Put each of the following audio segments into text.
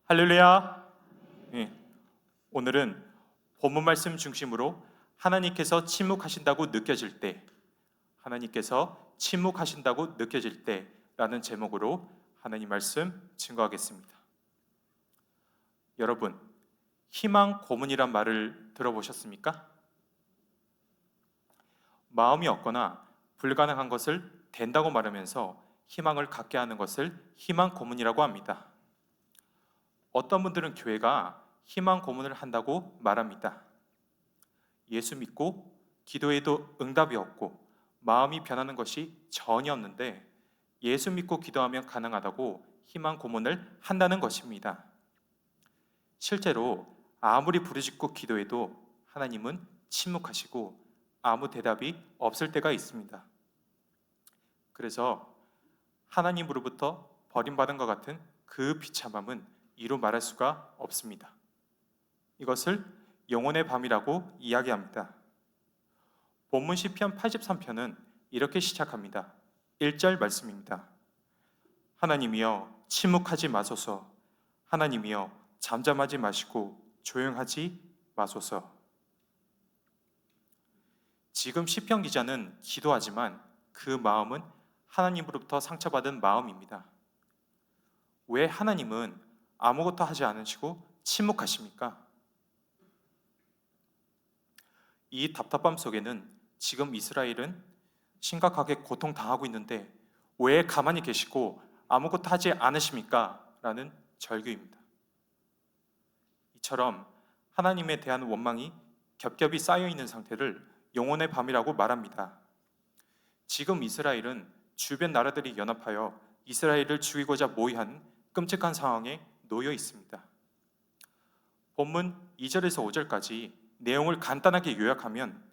할렐루야. 예, 오늘은 본문 말씀 중심으로 하나님께서 침묵하신다고 느껴질 때, 하나님께서 침묵하신다고 느껴질 때라는 제목으로 하나님 말씀 증거하겠습니다. 여러분, 희망 고문이란 말을 들어보셨습니까? 마음이 없거나 불가능한 것을 된다고 말하면서 희망을 갖게 하는 것을 희망 고문이라고 합니다. 어떤 분들은 교회가 희망 고문을 한다고 말합니다. 예수 믿고 기도해도 응답이 없고 마음이 변하는 것이 전혀 없는데 예수 믿고 기도하면 가능하다고 희망 고문을 한다는 것입니다. 실제로 아무리 부르짖고 기도해도 하나님은 침묵하시고 아무 대답이 없을 때가 있습니다. 그래서 하나님으로부터 버림받은 것 같은 그 비참함은 이루 말할 수가 없습니다. 이것을 영혼의 밤이라고 이야기합니다. 본문 시편 83편은 이렇게 시작합니다. 1절 말씀입니다. 하나님이여 침묵하지 마소서. 하나님이여 잠잠하지 마시고 조용하지 마소서. 지금 시편 기자는 기도하지만 그 마음은 하나님으로부터 상처받은 마음입니다. 왜 하나님은 아무것도 하지 않으시고 침묵하십니까? 이 답답함 속에는 지금 이스라엘은 심각하게 고통당하고 있는데 왜 가만히 계시고 아무것도 하지 않으십니까? 라는 절규입니다. 이처럼 하나님에 대한 원망이 겹겹이 쌓여 있는 상태를 영혼의 밤이라고 말합니다. 지금 이스라엘은 주변 나라들이 연합하여 이스라엘을 죽이고자 모의한 끔찍한 상황에 놓여 있습니다. 본문 2절에서 5절까지 내용을 간단하게 요약하면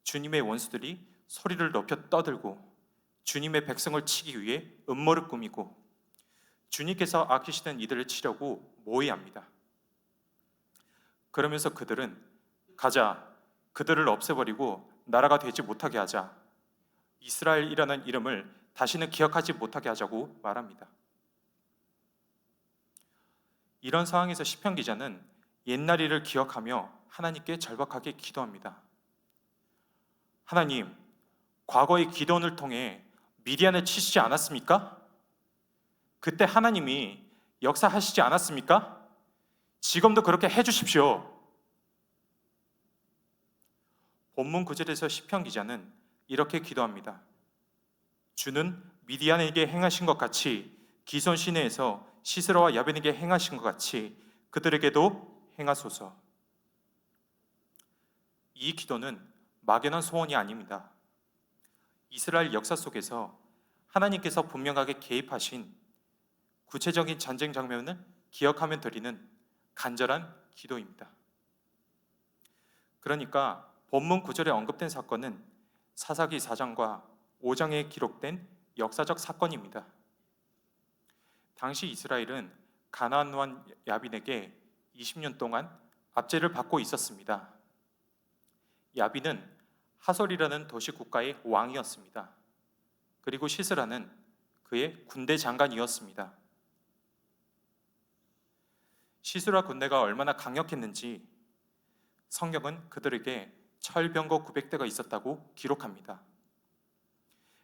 주님의 원수들이 소리를 높여 떠들고 주님의 백성을 치기 위해 음모를 꾸미고 주님께서 아끼시는 이들을 치려고 모의합니다. 그러면서 그들은 가자, 그들을 없애버리고 나라가 되지 못하게 하자, 이스라엘이라는 이름을 다시는 기억하지 못하게 하자고 말합니다. 이런 상황에서 시편 기자는 옛날 일을 기억하며 하나님께 절박하게 기도합니다. 하나님, 과거의 기도원을 통해 미디안을 치시지 않았습니까? 그때 하나님이 역사하시지 않았습니까? 지금도 그렇게 해주십시오. 본문 9절에서 시편 기자는 이렇게 기도합니다. 주는 미디안에게 행하신 것 같이 기손 시내에서 시스라와 야벤에게 행하신 것 같이 그들에게도 행하소서. 이 기도는 막연한 소원이 아닙니다. 이스라엘 역사 속에서 하나님께서 분명하게 개입하신 구체적인 전쟁 장면을 기억하며 드리는 간절한 기도입니다. 그러니까 본문 9절에 언급된 사건은 사사기 4장과 5장에 기록된 역사적 사건입니다. 당시 이스라엘은 가나안 왕 야빈에게 20년 동안 압제를 받고 있었습니다. 야빈은 하솔이라는 도시 국가의 왕이었습니다. 그리고 시스라는 그의 군대 장관이었습니다. 시스라 군대가 얼마나 강력했는지 성경은 그들에게 철병거 900대가 있었다고 기록합니다.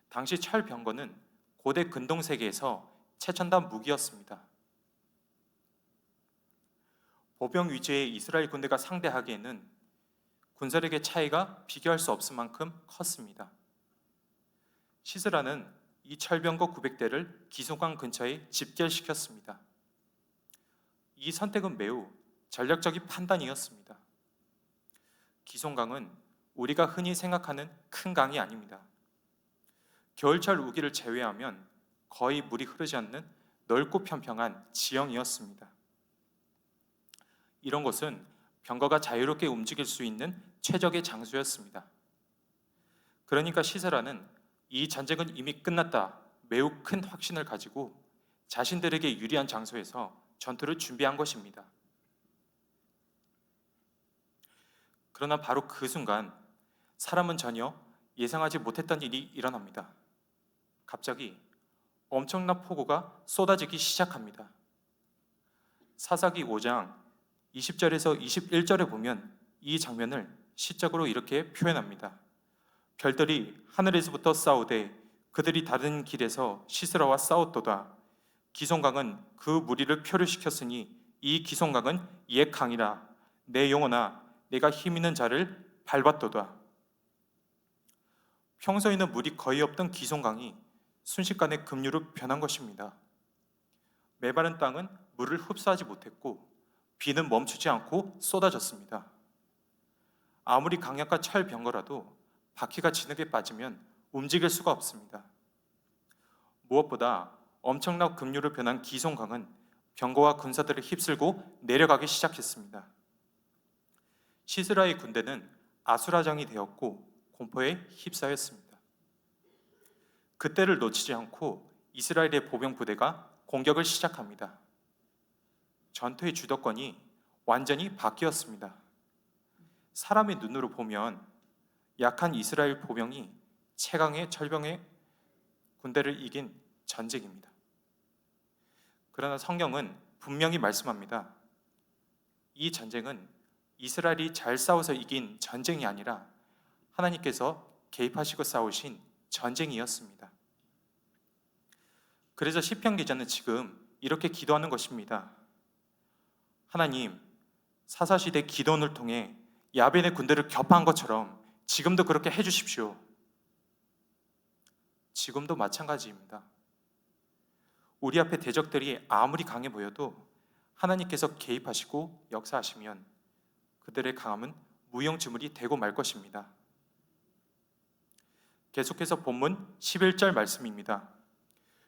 당시 철병거는 고대 근동 세계에서 최첨단 무기였습니다. 보병 위주의 이스라엘 군대가 상대하기에는 군사력의 차이가 비교할 수 없을 만큼 컸습니다. 시스라는 이 철병거 900대를 기송강 근처에 집결시켰습니다. 이 선택은 매우 전략적인 판단이었습니다. 기송강은 우리가 흔히 생각하는 큰 강이 아닙니다. 겨울철 우기를 제외하면 거의 물이 흐르지 않는 넓고 평평한 지형이었습니다. 이런 곳은 병거가 자유롭게 움직일 수 있는 최적의 장소였습니다. 그러니까 시스라는 이 전쟁은 이미 끝났다, 매우 큰 확신을 가지고 자신들에게 유리한 장소에서 전투를 준비한 것입니다. 그러나 바로 그 순간 사람은 전혀 예상하지 못했던 일이 일어납니다. 갑자기 엄청난 폭우가 쏟아지기 시작합니다. 사사기 5장 20절에서 21절에 보면 이 장면을 시적으로 이렇게 표현합니다. 별들이 하늘에서부터 싸우되 그들이 다른 길에서 시스라와 싸웠도다. 기송강은 그 무리를 표류시켰으니 이 기송강은 옛 강이라. 내 영혼아 내가 힘 있는 자를 밟았도다. 평소에는 물이 거의 없던 기송강이 순식간에 급류로 변한 것입니다. 메마른 땅은 물을 흡수하지 못했고 비는 멈추지 않고 쏟아졌습니다. 아무리 강약한 철병거라도 바퀴가 진흙에 빠지면 움직일 수가 없습니다. 무엇보다 엄청난 급류로 변한 기송강은 병거와 군사들을 휩쓸고 내려가기 시작했습니다. 시스라의 군대는 아수라장이 되었고 공포에 휩싸였습니다. 그때를 놓치지 않고 이스라엘의 보병 부대가 공격을 시작합니다. 전투의 주도권이 완전히 바뀌었습니다. 사람의 눈으로 보면 약한 이스라엘 보병이 최강의 철병의 군대를 이긴 전쟁입니다. 그러나 성경은 분명히 말씀합니다. 이 전쟁은 이스라엘이 잘 싸워서 이긴 전쟁이 아니라 하나님께서 개입하시고 싸우신 전쟁이었습니다. 그래서 시편 기자는 지금 이렇게 기도하는 것입니다. 하나님, 사사시대 기도원을 통해 야벤의 군대를 격파한 것처럼 지금도 그렇게 해주십시오. 지금도 마찬가지입니다. 우리 앞에 대적들이 아무리 강해 보여도 하나님께서 개입하시고 역사하시면 그들의 강함은 무용지물이 되고 말 것입니다. 계속해서 본문 11절 말씀입니다.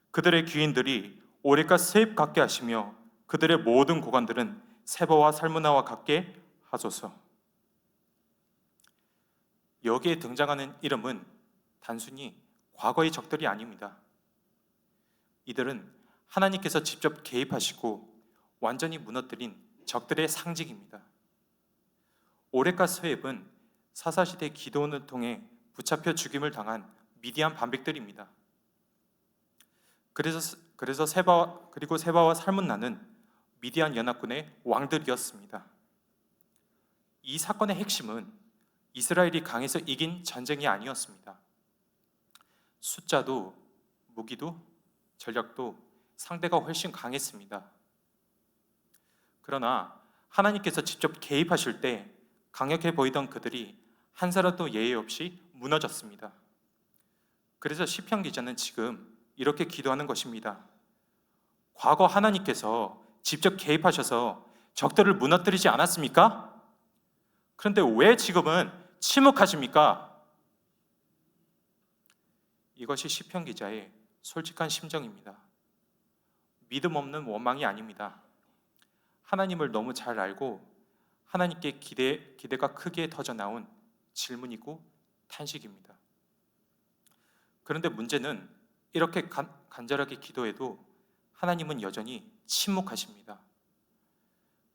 그들의 귀인들이 오랫과 세입 같게 하시며 그들의 모든 고관들은 세바와 살무나와 같게 하소서. 여기에 등장하는 이름은 단순히 과거의 적들이 아닙니다. 이들은 하나님께서 직접 개입하시고 완전히 무너뜨린 적들의 상징입니다. 오렛과 스웹은 사사시대 기도원을 통해 붙잡혀 죽임을 당한 미디안 반백들입니다. 그래서 세바와 살문나는 미디안 연합군의 왕들이었습니다. 이 사건의 핵심은 이스라엘이 강해서 이긴 전쟁이 아니었습니다. 숫자도 무기도 전략도 상대가 훨씬 강했습니다. 그러나 하나님께서 직접 개입하실 때 강력해 보이던 그들이 한 사람도 예외 없이 무너졌습니다. 그래서 시편 기자는 지금 이렇게 기도하는 것입니다. 과거 하나님께서 직접 개입하셔서 적들을 무너뜨리지 않았습니까? 그런데 왜 지금은 침묵하십니까? 이것이 시편 기자의 솔직한 심정입니다. 믿음 없는 원망이 아닙니다. 하나님을 너무 잘 알고 하나님께 기대가 크게 터져 나온 질문이고 탄식입니다. 그런데 문제는 이렇게 간절하게 기도해도 하나님은 여전히 침묵하십니다.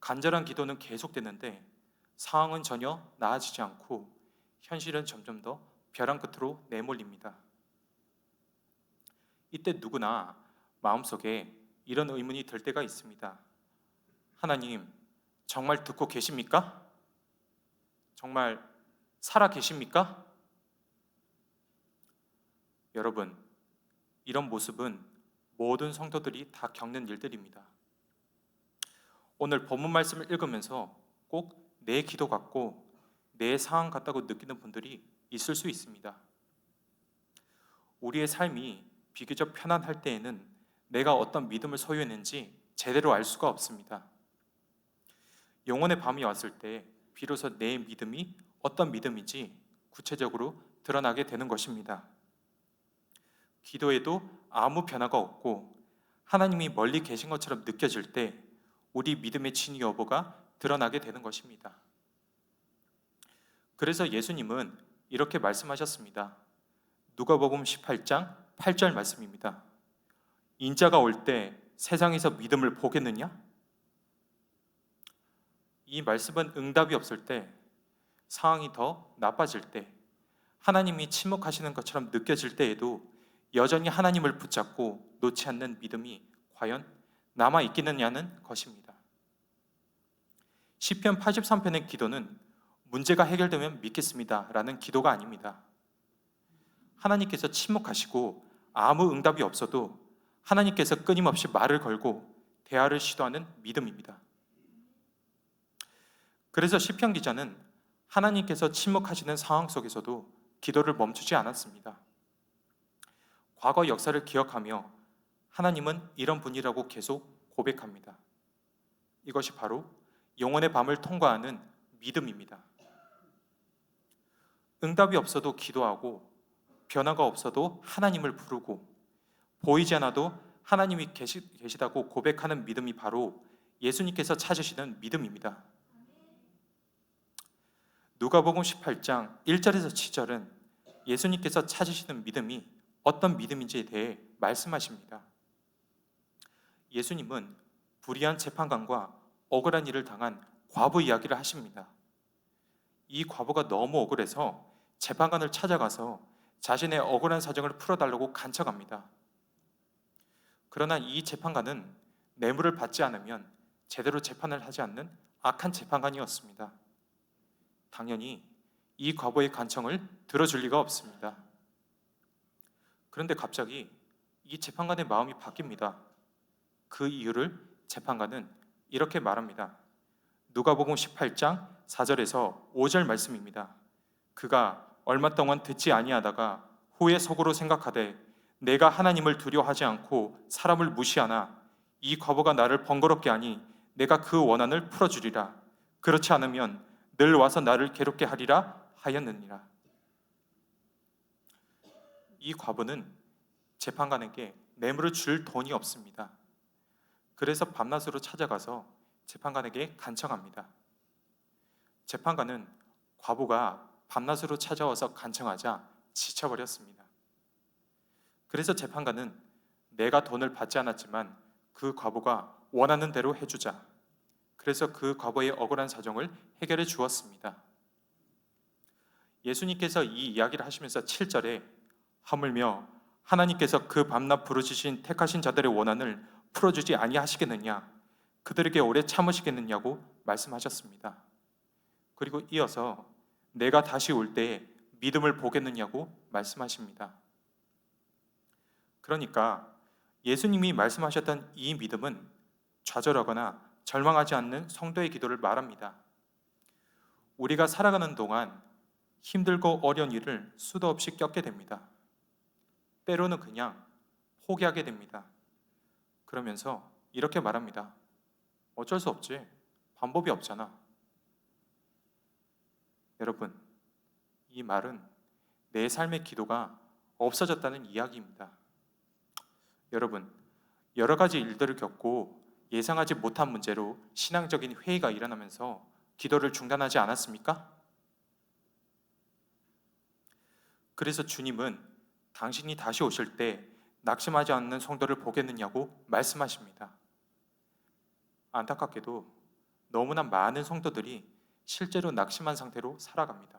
간절한 기도는 계속되는데 상황은 전혀 나아지지 않고 현실은 점점 더 벼랑 끝으로 내몰립니다. 이때 누구나 마음속에 이런 의문이 들 때가 있습니다. 하나님, 정말 듣고 계십니까? 정말 살아 계십니까? 여러분, 이런 모습은 모든 성도들이 다 겪는 일들입니다. 오늘 본문 말씀을 읽으면서 꼭 내 기도 같고 내 상황 같다고 느끼는 분들이 있을 수 있습니다. 우리의 삶이 비교적 편안할 때에는 내가 어떤 믿음을 소유했는지 제대로 알 수가 없습니다. 영혼의 밤이 왔을 때 비로소 내 믿음이 어떤 믿음인지 구체적으로 드러나게 되는 것입니다. 기도에도 아무 변화가 없고 하나님이 멀리 계신 것처럼 느껴질 때 우리 믿음의 진위 여부가 드러나게 되는 것입니다. 그래서 예수님은 이렇게 말씀하셨습니다. 누가복음 18장 8절 말씀입니다. 인자가 올 때 세상에서 믿음을 보겠느냐? 이 말씀은 응답이 없을 때, 상황이 더 나빠질 때, 하나님이 침묵하시는 것처럼 느껴질 때에도 여전히 하나님을 붙잡고 놓지 않는 믿음이 과연 남아있겠느냐는 것입니다. 시편 83편의 기도는 문제가 해결되면 믿겠습니다 라는 기도가 아닙니다. 하나님께서 침묵하시고 아무 응답이 없어도 하나님께서 끊임없이 말을 걸고 대화를 시도하는 믿음입니다. 그래서 시편 기자는 하나님께서 침묵하시는 상황 속에서도 기도를 멈추지 않았습니다. 과거 역사를 기억하며 하나님은 이런 분이라고 계속 고백합니다. 이것이 바로 영혼의 밤을 통과하는 믿음입니다. 응답이 없어도 기도하고 변화가 없어도 하나님을 부르고 보이지 않아도 하나님이 계시다고 고백하는 믿음이 바로 예수님께서 찾으시는 믿음입니다. 누가복음 18장 1절에서 7절은 예수님께서 찾으시는 믿음이 어떤 믿음인지에 대해 말씀하십니다. 예수님은 불의한 재판관과 억울한 일을 당한 과부 이야기를 하십니다. 이 과부가 너무 억울해서 재판관을 찾아가서 자신의 억울한 사정을 풀어달라고 간청합니다. 그러나 이 재판관은 뇌물을 받지 않으면 제대로 재판을 하지 않는 악한 재판관이었습니다. 당연히 이 과부의 간청을 들어줄 리가 없습니다. 그런데 갑자기 이 재판관의 마음이 바뀝니다. 그 이유를 재판관은 이렇게 말합니다. 누가복음 18장 4절에서 5절 말씀입니다. 그가 얼마 동안 듣지 아니하다가 후에 속으로 생각하되 내가 하나님을 두려워하지 않고 사람을 무시하나 이 과부가 나를 번거롭게 하니 내가 그 원한을 풀어주리라. 그렇지 않으면 늘 와서 나를 괴롭게 하리라 하였느니라. 이 과부는 재판관에게 뇌물을 줄 돈이 없습니다. 그래서 밤낮으로 찾아가서 재판관에게 간청합니다. 재판관은 과부가 밤낮으로 찾아와서 간청하자 지쳐버렸습니다. 그래서 재판관은 내가 돈을 받지 않았지만 그 과부가 원하는 대로 해주자. 그래서 그 과부의 억울한 사정을 해결해 주었습니다. 예수님께서 이 이야기를 하시면서 7절에 하물며 하나님께서 그 밤낮 부르짖으신 택하신 자들의 원한을 풀어주지 아니하시겠느냐, 그들에게 오래 참으시겠느냐고 말씀하셨습니다. 그리고 이어서 내가 다시 올 때에 믿음을 보겠느냐고 말씀하십니다. 그러니까 예수님이 말씀하셨던 이 믿음은 좌절하거나 절망하지 않는 성도의 기도를 말합니다. 우리가 살아가는 동안 힘들고 어려운 일을 수도 없이 겪게 됩니다. 때로는 그냥 포기하게 됩니다. 그러면서 이렇게 말합니다. 어쩔 수 없지. 방법이 없잖아. 여러분, 이 말은 내 삶의 기도가 없어졌다는 이야기입니다. 여러분, 여러 가지 일들을 겪고 예상하지 못한 문제로 신앙적인 회의가 일어나면서 기도를 중단하지 않았습니까? 그래서 주님은 당신이 다시 오실 때 낙심하지 않는 성도를 보겠느냐고 말씀하십니다. 안타깝게도 너무나 많은 성도들이 실제로 낙심한 상태로 살아갑니다.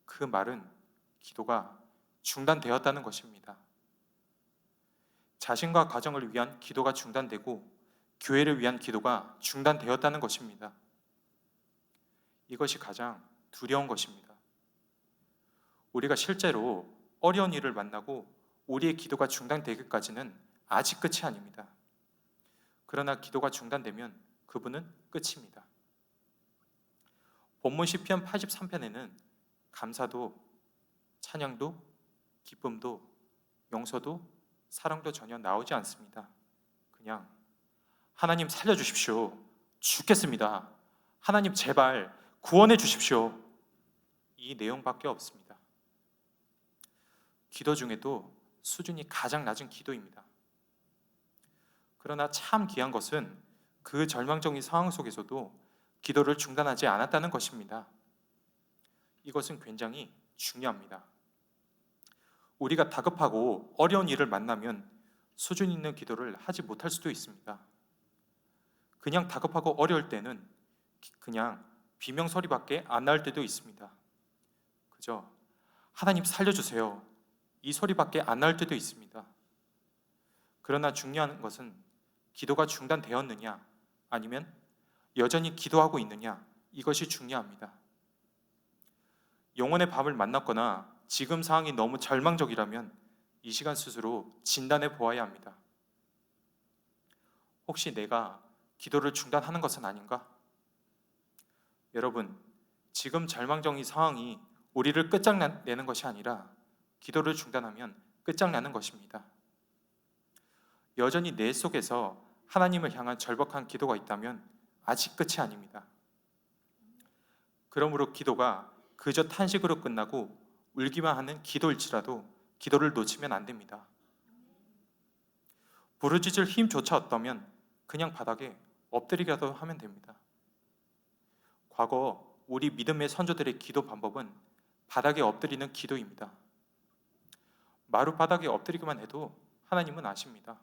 그 말은 기도가 중단되었다는 것입니다. 자신과 가정을 위한 기도가 중단되고 교회를 위한 기도가 중단되었다는 것입니다. 이것이 가장 두려운 것입니다. 우리가 실제로 어려운 일을 만나고 우리의 기도가 중단되기까지는 아직 끝이 아닙니다. 그러나 기도가 중단되면 그분은 끝입니다. 본문 시편 83편에는 감사도, 찬양도, 기쁨도, 용서도, 사랑도 전혀 나오지 않습니다. 그냥 하나님 살려주십시오. 죽겠습니다. 하나님 제발 구원해 주십시오. 이 내용밖에 없습니다. 기도 중에도 수준이 가장 낮은 기도입니다. 그러나 참 귀한 것은 그 절망적인 상황 속에서도 기도를 중단하지 않았다는 것입니다. 이것은 굉장히 중요합니다. 우리가 다급하고 어려운 일을 만나면 수준 있는 기도를 하지 못할 수도 있습니다. 그냥 다급하고 어려울 때는 그냥 비명소리밖에 안 나올 때도 있습니다. 그죠? 하나님 살려주세요. 이 소리밖에 안 나올 때도 있습니다. 그러나 중요한 것은 기도가 중단되었느냐, 아니면 여전히 기도하고 있느냐? 이것이 중요합니다. 영혼의 밤을 만났거나 지금 상황이 너무 절망적이라면 이 시간 스스로 진단해 보아야 합니다. 혹시 내가 기도를 중단하는 것은 아닌가? 여러분, 지금 절망적인 상황이 우리를 끝장내는 것이 아니라 기도를 중단하면 끝장나는 것입니다. 여전히 내 속에서 하나님을 향한 절박한 기도가 있다면 아직 끝이 아닙니다. 그러므로 기도가 그저 탄식으로 끝나고 울기만 하는 기도일지라도 기도를 놓치면 안 됩니다. 부르짖을 힘조차 없다면 그냥 바닥에 엎드리기라도 하면 됩니다. 과거 우리 믿음의 선조들의 기도 방법은 바닥에 엎드리는 기도입니다. 마룻바닥에 엎드리기만 해도 하나님은 아십니다.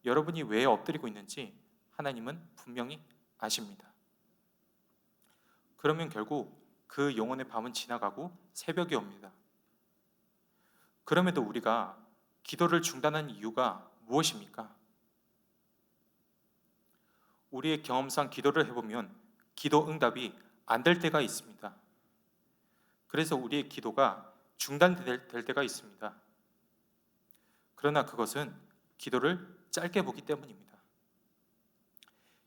여러분이 왜 엎드리고 있는지 하나님은 분명히 아십니다. 그러면 결국 그 영혼의 밤은 지나가고 새벽이 옵니다. 그럼에도 우리가 기도를 중단한 이유가 무엇입니까? 우리의 경험상 기도를 해보면 기도 응답이 안 될 때가 있습니다. 그래서 우리의 기도가 중단될 때가 있습니다. 그러나 그것은 기도를 짧게 보기 때문입니다.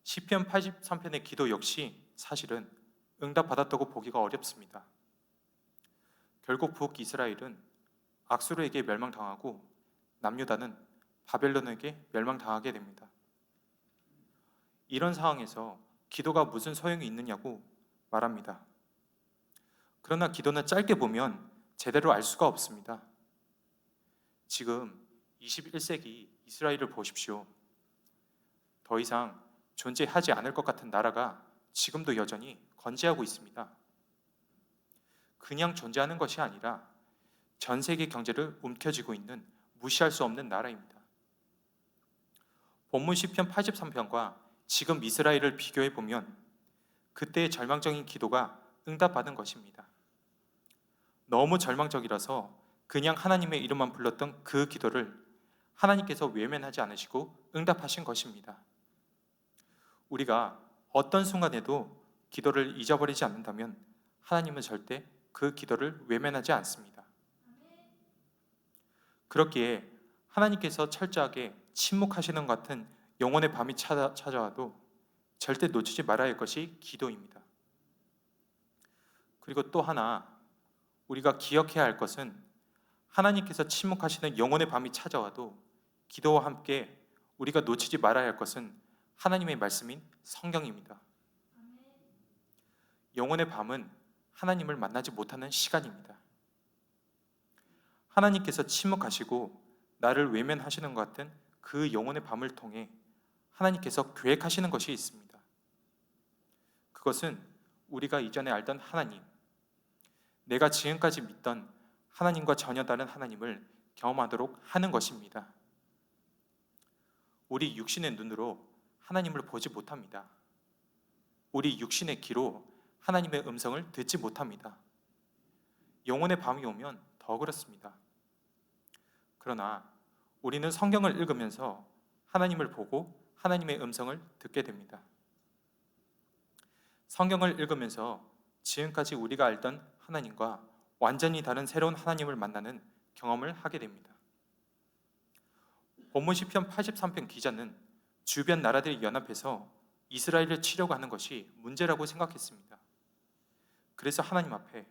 시편 83편의 기도 역시 사실은 응답받았다고 보기가 어렵습니다. 결국 북이스라엘은 악수르에게 멸망당하고 남유다는 바벨론에게 멸망당하게 됩니다. 이런 상황에서 기도가 무슨 소용이 있느냐고 말합니다. 그러나 기도는 짧게 보면 제대로 알 수가 없습니다. 지금 21세기 이스라엘을 보십시오. 더 이상 존재하지 않을 것 같은 나라가 지금도 여전히 건재하고 있습니다. 그냥 존재하는 것이 아니라 전 세계 경제를 움켜쥐고 있는 무시할 수 없는 나라입니다. 본문 시편 83편과 지금 이스라엘을 비교해 보면 그때의 절망적인 기도가 응답받은 것입니다. 너무 절망적이라서 그냥 하나님의 이름만 불렀던 그 기도를 하나님께서 외면하지 않으시고 응답하신 것입니다. 우리가 어떤 순간에도 기도를 잊어버리지 않는다면 하나님은 절대 그 기도를 외면하지 않습니다. 그렇기에 하나님께서 철저하게 침묵하시는 것 같은 영혼의 밤이 찾아와도 절대 놓치지 말아야 할 것이 기도입니다. 그리고 또 하나 우리가 기억해야 할 것은 하나님께서 침묵하시는 영혼의 밤이 찾아와도 기도와 함께 우리가 놓치지 말아야 할 것은 하나님의 말씀인 성경입니다. 영혼의 밤은 하나님을 만나지 못하는 시간입니다. 하나님께서 침묵하시고 나를 외면하시는 것 같은 그 영혼의 밤을 통해 하나님께서 계획하시는 것이 있습니다. 그것은 우리가 이전에 알던 하나님, 내가 지금까지 믿던 하나님과 전혀 다른 하나님을 경험하도록 하는 것입니다. 우리 육신의 눈으로 하나님을 보지 못합니다. 우리 육신의 귀로 하나님의 음성을 듣지 못합니다. 영혼의 밤이 오면 더 그렇습니다. 그러나 우리는 성경을 읽으면서 하나님을 보고 하나님의 음성을 듣게 됩니다. 성경을 읽으면서 지금까지 우리가 알던 하나님과 완전히 다른 새로운 하나님을 만나는 경험을 하게 됩니다. 본문 시편 83편 기자는 주변 나라들이 연합해서 이스라엘을 치려고 하는 것이 문제라고 생각했습니다. 그래서 하나님 앞에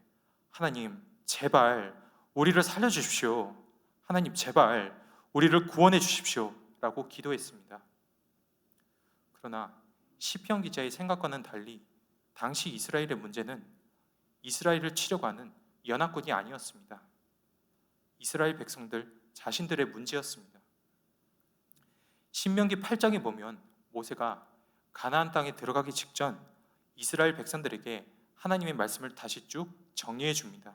하나님 제발 우리를 살려주십시오. 하나님 제발 우리를 구원해 주십시오 라고 기도했습니다. 그러나 시편 기자의 생각과는 달리 당시 이스라엘의 문제는 이스라엘을 치려고 하는 연합군이 아니었습니다. 이스라엘 백성들 자신들의 문제였습니다. 신명기 8장에 보면 모세가 가나안 땅에 들어가기 직전 이스라엘 백성들에게 하나님의 말씀을 다시 쭉 정리해 줍니다.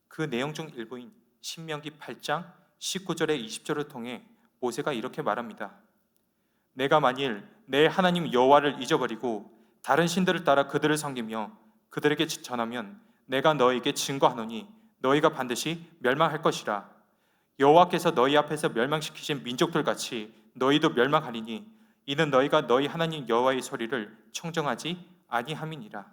그 내용 중 일부인 신명기 8장 19절에 20절을 통해 모세가 이렇게 말합니다. 내가 만일 내 하나님 여호와를 잊어버리고 다른 신들을 따라 그들을 섬기며 그들에게 전하면 내가 너에게 증거하노니 너희가 반드시 멸망할 것이라. 여호와께서 너희 앞에서 멸망시키신 민족들 같이 너희도 멸망하리니 이는 너희가 너희 하나님 여호와의 소리를 청정하지 아니함이니라.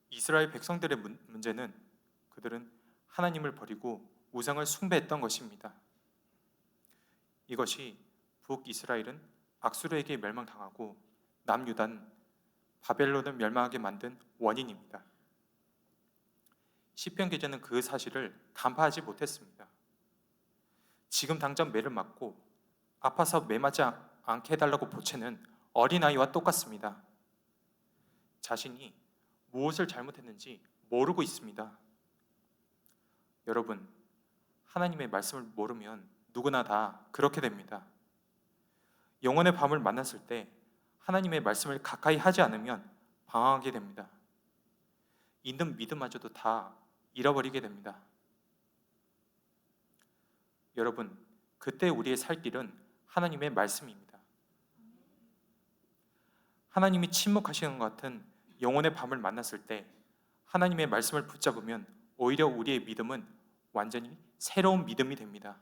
이스라엘 백성들의 문제는 그들은 하나님을 버리고 우상을 숭배했던 것입니다. 이것이 북이스라엘은 악수르에게 멸망당하고 남유다는 바벨론을 멸망하게 만든 원인입니다. 시편 기자는 그 사실을 간파하지 못했습니다. 지금 당장 매를 맞고 아파서 매 맞지 않게 해달라고 보채는 어린아이와 똑같습니다. 자신이 무엇을 잘못했는지 모르고 있습니다. 여러분, 하나님의 말씀을 모르면 누구나 다 그렇게 됩니다. 영혼의 밤을 만났을 때 하나님의 말씀을 가까이 하지 않으면 방황하게 됩니다. 있는 믿음마저도 다 잃어버리게 됩니다. 여러분, 그때 우리의 살 길은 하나님의 말씀입니다. 하나님이 침묵하시는 것 같은 영혼의 밤을 만났을 때 하나님의 말씀을 붙잡으면 오히려 우리의 믿음은 완전히 새로운 믿음이 됩니다.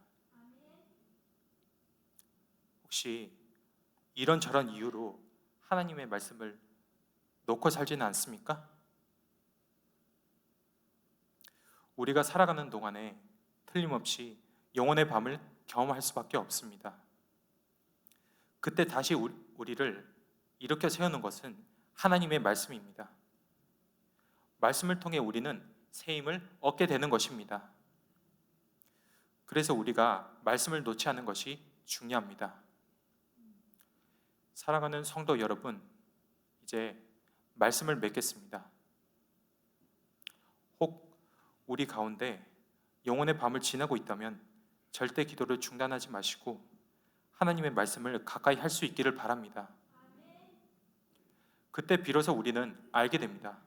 혹시 이런저런 이유로 하나님의 말씀을 놓고 살지는 않습니까? 우리가 살아가는 동안에 틀림없이 영혼의 밤을 경험할 수밖에 없습니다. 그때 다시 우리를 일으켜 세우는 것은 하나님의 말씀입니다. 말씀을 통해 우리는 새 힘을 얻게 되는 것입니다. 그래서 우리가 말씀을 놓지 않는 것이 중요합니다. 사랑하는 성도 여러분, 이제 말씀을 맺겠습니다. 혹 우리 가운데 영혼의 밤을 지나고 있다면 절대 기도를 중단하지 마시고 하나님의 말씀을 가까이 할 수 있기를 바랍니다. 그때 비로소 우리는 알게 됩니다.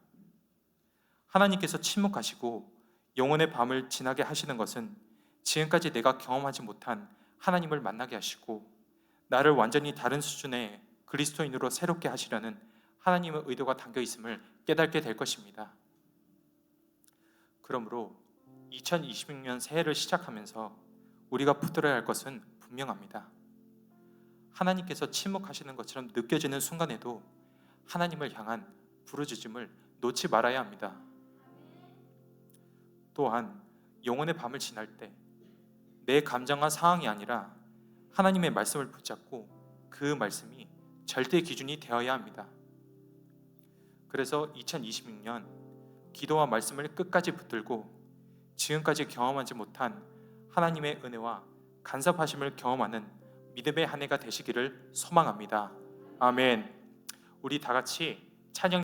하나님께서 침묵하시고 영혼의 밤을 지나게 하시는 것은 지금까지 내가 경험하지 못한 하나님을 만나게 하시고 나를 완전히 다른 수준의 그리스도인으로 새롭게 하시려는 하나님의 의도가 담겨 있음을 깨닫게 될 것입니다. 그러므로 2026년 새해를 시작하면서 우리가 붙들어야 할 것은 분명합니다. 하나님께서 침묵하시는 것처럼 느껴지는 순간에도 하나님을 향한 부르짖음을 놓지 말아야 합니다. 또한 영혼의 밤을 지날 때 내 감정과 상황이 아니라 하나님의 말씀을 붙잡고 그 말씀이 절대 기준이 되어야 합니다. 그래서 2026년 기도와 말씀을 끝까지 붙들고 지금까지 경험하지 못한 하나님의 은혜와 간섭하심을 경험하는 믿음의 한 해가 되시기를 소망합니다. 아멘. 우리 다 같이 찬양